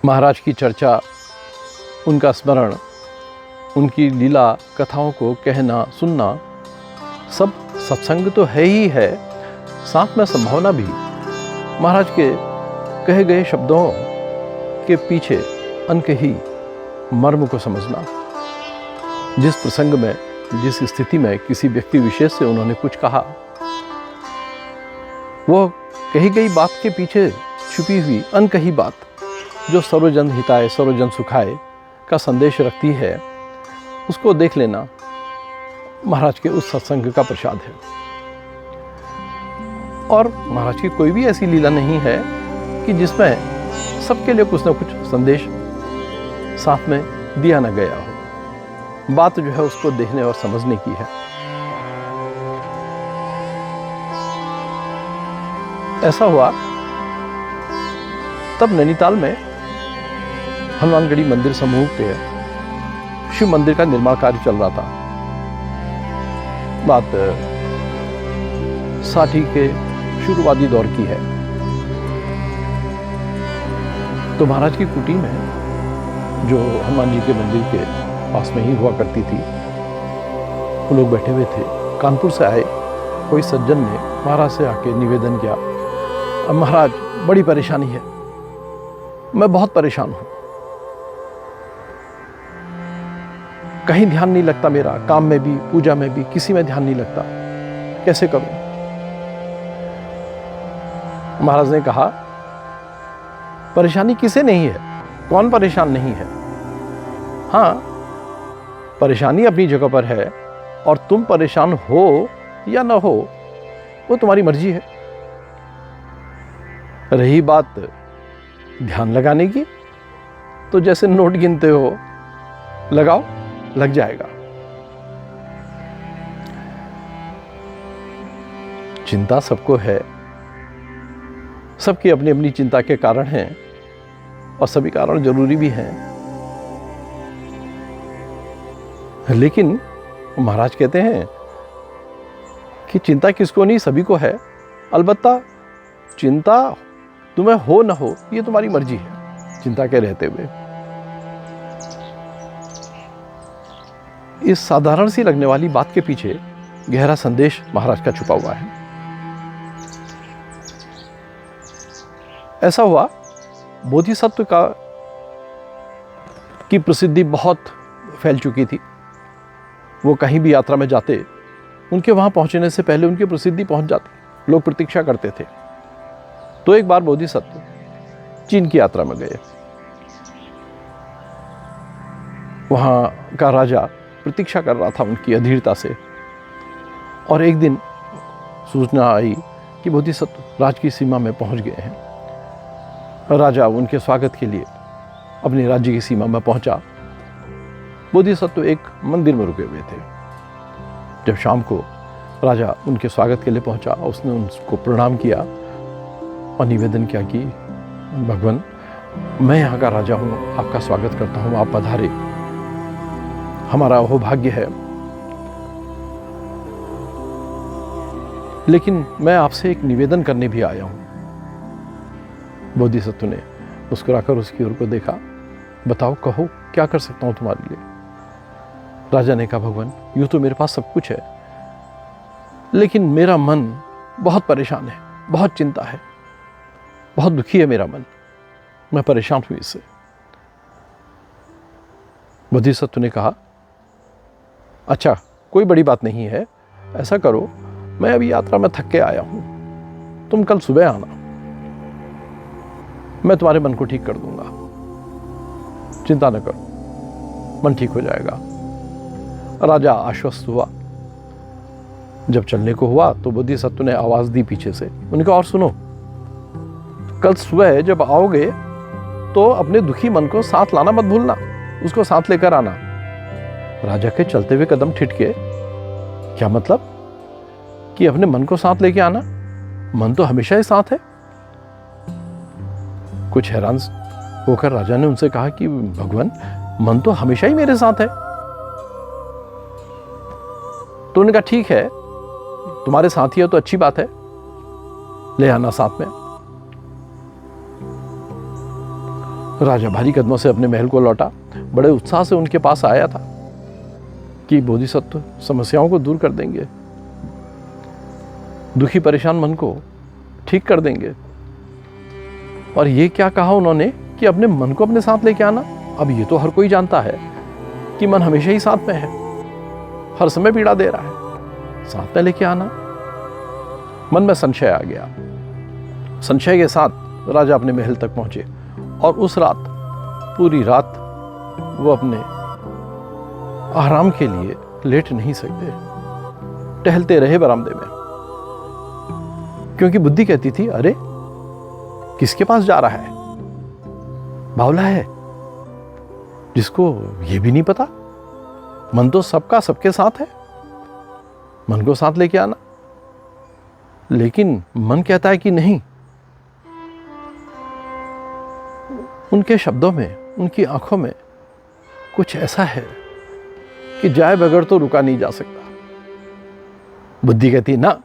महाराज की चर्चा, उनका स्मरण, उनकी लीला कथाओं को कहना सुनना, सब सत्संग तो है ही है, साथ में संभावना भी महाराज के कहे गए शब्दों के पीछे अनकही मर्म को समझना। जिस प्रसंग में, जिस स्थिति में किसी व्यक्ति विशेष से उन्होंने कुछ कहा, वो कही गई बात के पीछे छुपी हुई अनकही बात जो सर्वजन हिताय सर्वजन सुखाय का संदेश रखती है, उसको देख लेना महाराज के उस सत्संग का प्रसाद है। और महाराज की कोई भी ऐसी लीला नहीं है कि जिसमें सबके लिए कुछ ना कुछ संदेश साथ में दिया ना गया हो। बात जो है उसको देखने और समझने की है। ऐसा हुआ तब नैनीताल में हनुमानगढ़ी मंदिर समूह पे शिव मंदिर का निर्माण कार्य चल रहा था। बात 60 के शुरुआती दौर की है। तो महाराज की कुटी में, जो हनुमान जी के मंदिर के पास में ही हुआ करती थी, वो लोग बैठे हुए थे। कानपुर से आए कोई सज्जन ने महाराज से आके निवेदन किया, अब महाराज बड़ी परेशानी है, मैं बहुत परेशान हूं, कहीं ध्यान नहीं लगता मेरा, काम में भी पूजा में भी किसी में ध्यान नहीं लगता, कैसे करूं। महाराज ने कहा, परेशानी किसे नहीं है, कौन परेशान नहीं है। हाँ, परेशानी अपनी जगह पर है और तुम परेशान हो या ना हो वो तुम्हारी मर्जी है। रही बात ध्यान लगाने की, तो जैसे नोट गिनते हो, लगाओ, लग जाएगा। चिंता सबको है, सबकी अपनी अपनी चिंता के कारण हैं और सभी कारण जरूरी भी हैं। लेकिन महाराज कहते हैं कि चिंता किसको नहीं, सभी को है। अलबत्ता चिंता तुम्हें हो ना हो ये तुम्हारी मर्जी है, चिंता के रहते हुए। इस साधारण सी लगने वाली बात के पीछे गहरा संदेश महाराज का छुपा हुआ है। ऐसा हुआ, बोधिसत्व की प्रसिद्धि बहुत फैल चुकी थी। वो कहीं भी यात्रा में जाते, उनके वहां पहुंचने से पहले उनकी प्रसिद्धि पहुंच जाती, लोग प्रतीक्षा करते थे। तो एक बार बोधिसत्व चीन की यात्रा में गए। वहां का राजा प्रतीक्षा कर रहा था उनकी अधीरता से, और एक दिन सूचना आई कि बोधिसत्व राज की सीमा में पहुंच गए हैं। राजा उनके स्वागत के लिए अपने राज्य की सीमा में पहुंचा। बोधिसत्व एक मंदिर में रुके हुए थे। जब शाम को राजा उनके स्वागत के लिए पहुंचा, उसने उनको प्रणाम किया और निवेदन किया कि भगवान, मैं यहाँ का राजा हूँ, आपका स्वागत करता हूँ, आप पधारे, हमारा अहोभाग्य है। लेकिन मैं आपसे एक निवेदन करने भी आया हूँ। बोधिसत्व ने मुस्कुराकर उसकी ओर को देखा। बताओ, कहो, क्या कर सकता हूँ तुम्हारे लिए। राजा ने कहा, भगवान, यूं तो मेरे पास सब कुछ है, लेकिन मेरा मन बहुत परेशान है, बहुत चिंता है, बहुत दुखी है मेरा मन, मैं परेशान हूं इससे। बोधिसत्व ने कहा, अच्छा, कोई बड़ी बात नहीं है, ऐसा करो, मैं अभी यात्रा में थक के आया हूं, तुम कल सुबह आना, मैं तुम्हारे मन को ठीक कर दूंगा, चिंता न करो, मन ठीक हो जाएगा। राजा आश्वस्त हुआ। जब चलने को हुआ तो बोधिसत्व ने आवाज दी पीछे से, उन्होंने कहा, और सुनो, कल सुबह जब आओगे तो अपने दुखी मन को साथ लाना मत भूलना, उसको साथ लेकर आना। राजा के चलते हुए कदम ठिठके। क्या मतलब? कि अपने मन को साथ लेके आना? मन तो हमेशा ही साथ है। कुछ हैरान होकर राजा ने उनसे कहा कि भगवान, मन तो हमेशा ही मेरे साथ है। तो उन्होंने कहा, ठीक है, तुम्हारे साथ ही है तो अच्छी बात है, ले आना साथ में। राजा भारी कदमों से अपने महल को लौटा, बड़े उत्साह से उनके पास आया था कि बोधिसत्व समस्याओं को दूर कर देंगे, दुखी परेशान मन को ठीक कर देंगे। और ये क्या कहा उन्होंने कि अपने मन को अपने साथ लेके आना। अब ये तो हर कोई जानता है कि मन हमेशा ही साथ में है, हर समय पीड़ा दे रहा है, साथ में लेके आना। मन में संशय आ गया। संशय के साथ राजा अपने महल तक पहुंचे और उस रात, पूरी रात वो अपने आराम के लिए लेट नहीं सकते, टहलते रहे बरामदे में, क्योंकि बुद्धि कहती थी, अरे किसके पास जा रहा है, बावला है जिसको ये भी नहीं पता। मन तो सबका सबके साथ है, मन को साथ लेके आना। लेकिन मन कहता है कि नहीं। उनके शब्दों में, उनकी आंखों में कुछ ऐसा है कि जाए बगैर तो रुका नहीं जा सकता। बुद्धि कहती ना,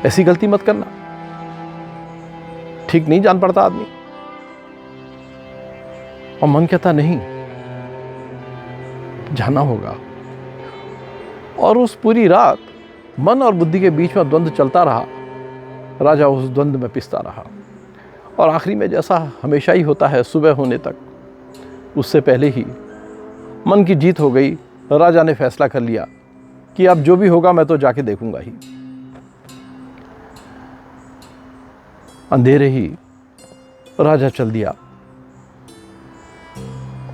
ऐसी गलती मत करना, ठीक नहीं जान पड़ता आदमी। और मन कहता नहीं, जाना होगा। और उस पूरी रात मन और बुद्धि के बीच में द्वंद्व चलता रहा। राजा उस द्वंद्व में पिसता रहा और आखिरी में, जैसा हमेशा ही होता है सुबह होने तक, उससे पहले ही मन की जीत हो गई। राजा ने फैसला कर लिया कि अब जो भी होगा मैं तो जाके देखूंगा ही। अंधेरे ही राजा चल दिया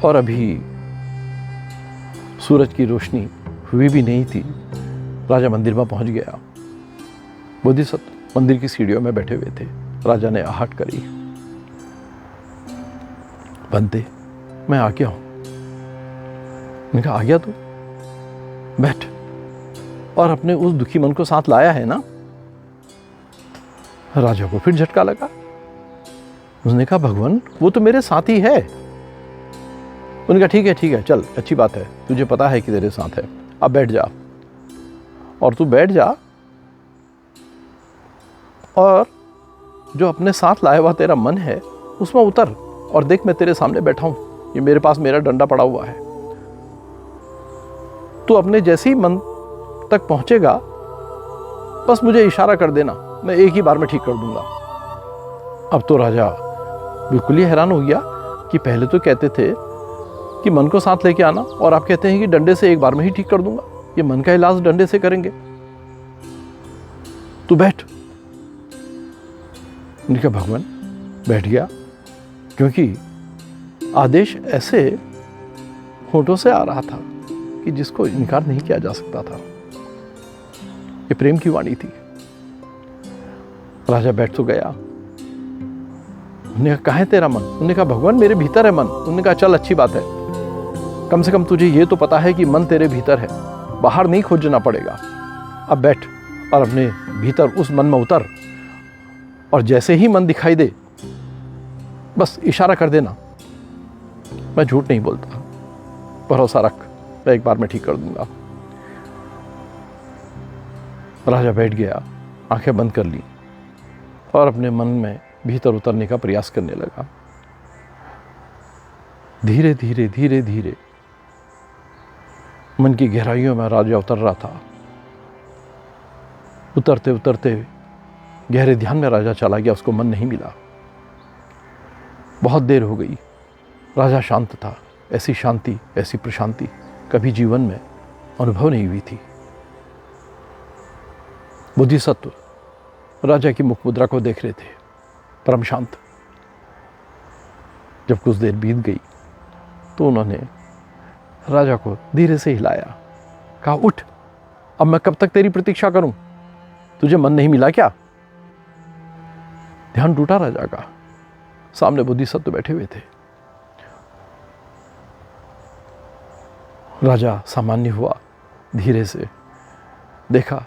और अभी सूरज की रोशनी हुई भी नहीं थी। राजा मंदिर में पहुंच गया। बोधिसत्व मंदिर की सीढ़ियों में बैठे हुए थे। राजा ने आहट करी, बंदे मैं आ गया हूं। मैंने कहा, आ गया तू? बैठ। और अपने उस दुखी मन को साथ लाया है ना? राजा को फिर झटका लगा। उसने कहा, भगवान वो तो मेरे साथ ही है। उन्होंने कहा, ठीक है ठीक है, चल अच्छी बात है, तुझे पता है कि तेरे साथ है, अब बैठ जा। और तू बैठ जा और जो अपने साथ लाया हुआ तेरा मन है उसमें उतर और देख, मैं तेरे सामने बैठा हूं, ये मेरे पास मेरा डंडा पड़ा हुआ है। तू अपने जैसे ही मन तक पहुंचेगा, बस मुझे इशारा कर देना, मैं एक ही बार में ठीक कर दूंगा। अब तो राजा बिल्कुल ही हैरान हो गया कि पहले तो कहते थे कि मन को साथ लेके आना, और आप कहते हैं कि डंडे से एक बार में ही ठीक कर दूंगा। ये मन का इलाज डंडे से करेंगे? तू बैठ। उन्होंने कहा, भगवान। बैठ गया, क्योंकि आदेश ऐसे होठों से आ रहा था कि जिसको इनकार नहीं किया जा सकता था। ये प्रेम की वाणी थी। राजा बैठ तो गया। उन्होंने कहा, कहाँ है तेरा मन? उन्होंने कहा, भगवान मेरे भीतर है मन। उन्होंने कहा, चल अच्छी बात है, कम से कम तुझे ये तो पता है कि मन तेरे भीतर है, बाहर नहीं खोजना पड़ेगा। अब बैठ और अपने भीतर उस मन में उतर, और जैसे ही मन दिखाई दे बस इशारा कर देना। मैं झूठ नहीं बोलता, भरोसा रख, मैं एक बार में ठीक कर दूंगा। राजा बैठ गया, आंखें बंद कर ली और अपने मन में भीतर उतरने का प्रयास करने लगा। धीरे धीरे धीरे धीरे मन की गहराइयों में राजा उतर रहा था। उतरते उतरते गहरे ध्यान में राजा चला गया, उसको मन नहीं मिला। बहुत देर हो गई, राजा शांत था। ऐसी शांति, ऐसी प्रशांति कभी जीवन में अनुभव नहीं हुई थी। बोधिसत्व राजा की मुख मुद्रा को देख रहे थे, परम शांत। जब कुछ देर बीत गई तो उन्होंने राजा को धीरे से हिलाया, कहा, उठ, अब मैं कब तक तेरी प्रतीक्षा करूं? तुझे मन नहीं मिला क्या? ध्यान टूटा राजा का। सामने बोधिसत्व बैठे हुए थे। राजा सामान्य हुआ, धीरे से देखा,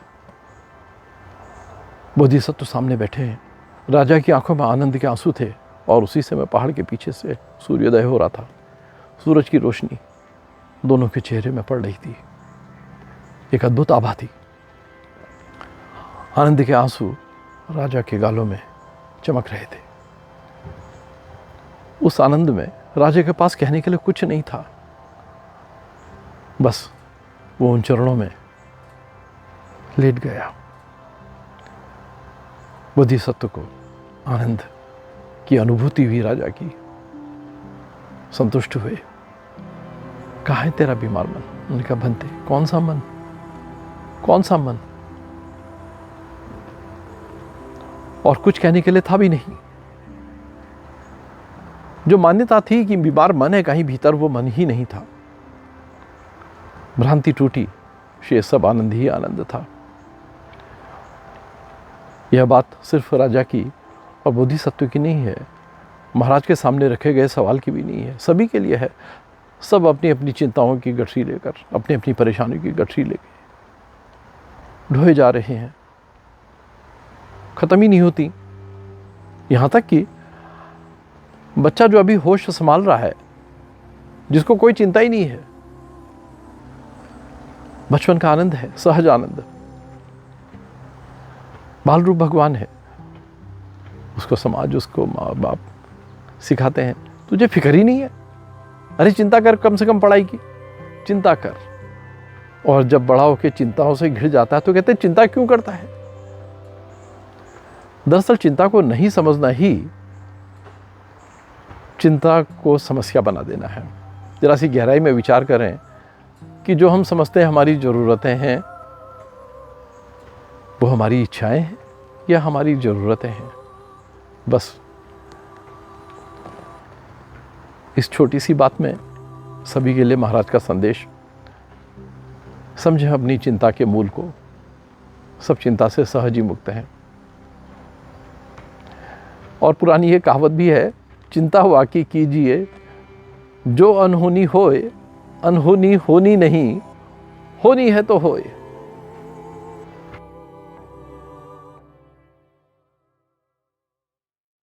बोधिसत्व सामने बैठे हैं। राजा की आंखों में आनंद के आंसू थे और उसी समय पहाड़ के पीछे से सूर्योदय हो रहा था। सूरज की रोशनी दोनों के चेहरे में पड़ रही थी। एक अद्भुत आभा थी। आनंद के आंसू राजा के गालों में चमक रहे थे। उस आनंद में राजा के पास कहने के लिए कुछ नहीं था। बस वो उन चरणों में लेट गया। बोधिसत्व को आनंद की अनुभूति हुई राजा की। संतुष्ट हुए। कहाँ है तेरा बीमार मन? उन्होंने कहा, भंते, कौन सा मन? कौन सा मन? और कुछ कहने के लिए था भी नहीं। जो मान्यता थी कि बीमार मन है कहीं भीतर, वो मन ही नहीं था। भ्रांति टूटी, शेष सब आनंद ही आनंद था। यह बात सिर्फ राजा की और बोधिसत्व की नहीं है, महाराज के सामने रखे गए सवाल की भी नहीं है, सभी के लिए है। सब अपनी अपनी चिंताओं की गठरी लेकर, अपनी अपनी परेशानियों की गठरी लेकर ढोए जा रहे हैं, खत्म ही नहीं होती। यहां तक कि बच्चा जो अभी होश संभाल रहा है, जिसको कोई चिंता ही नहीं है, बचपन का आनंद है, सहज आनंद, बाल रूप भगवान है, उसको समाज, उसको माँ बाप सिखाते हैं, तुझे फिक्र ही नहीं है, अरे चिंता कर, कम से कम पढ़ाई की चिंता कर। और जब बड़ा होकर चिंताओं से घिर जाता है तो कहते हैं चिंता क्यों करता है? दरअसल चिंता को नहीं समझना ही चिंता को समस्या बना देना है। जरा सी गहराई में विचार करें कि जो हम समझते हैं हमारी ज़रूरतें हैं, वो हमारी इच्छाएं हैं या हमारी ज़रूरतें हैं? बस इस छोटी सी बात में सभी के लिए महाराज का संदेश, समझें अपनी चिंता के मूल को। सब चिंता से सहज ही मुक्त हैं। और पुरानी ये कहावत भी है, चिंता वाकी कीजिए जो अनहोनी होए, अनहोनी होनी नहीं, होनी है तो होए।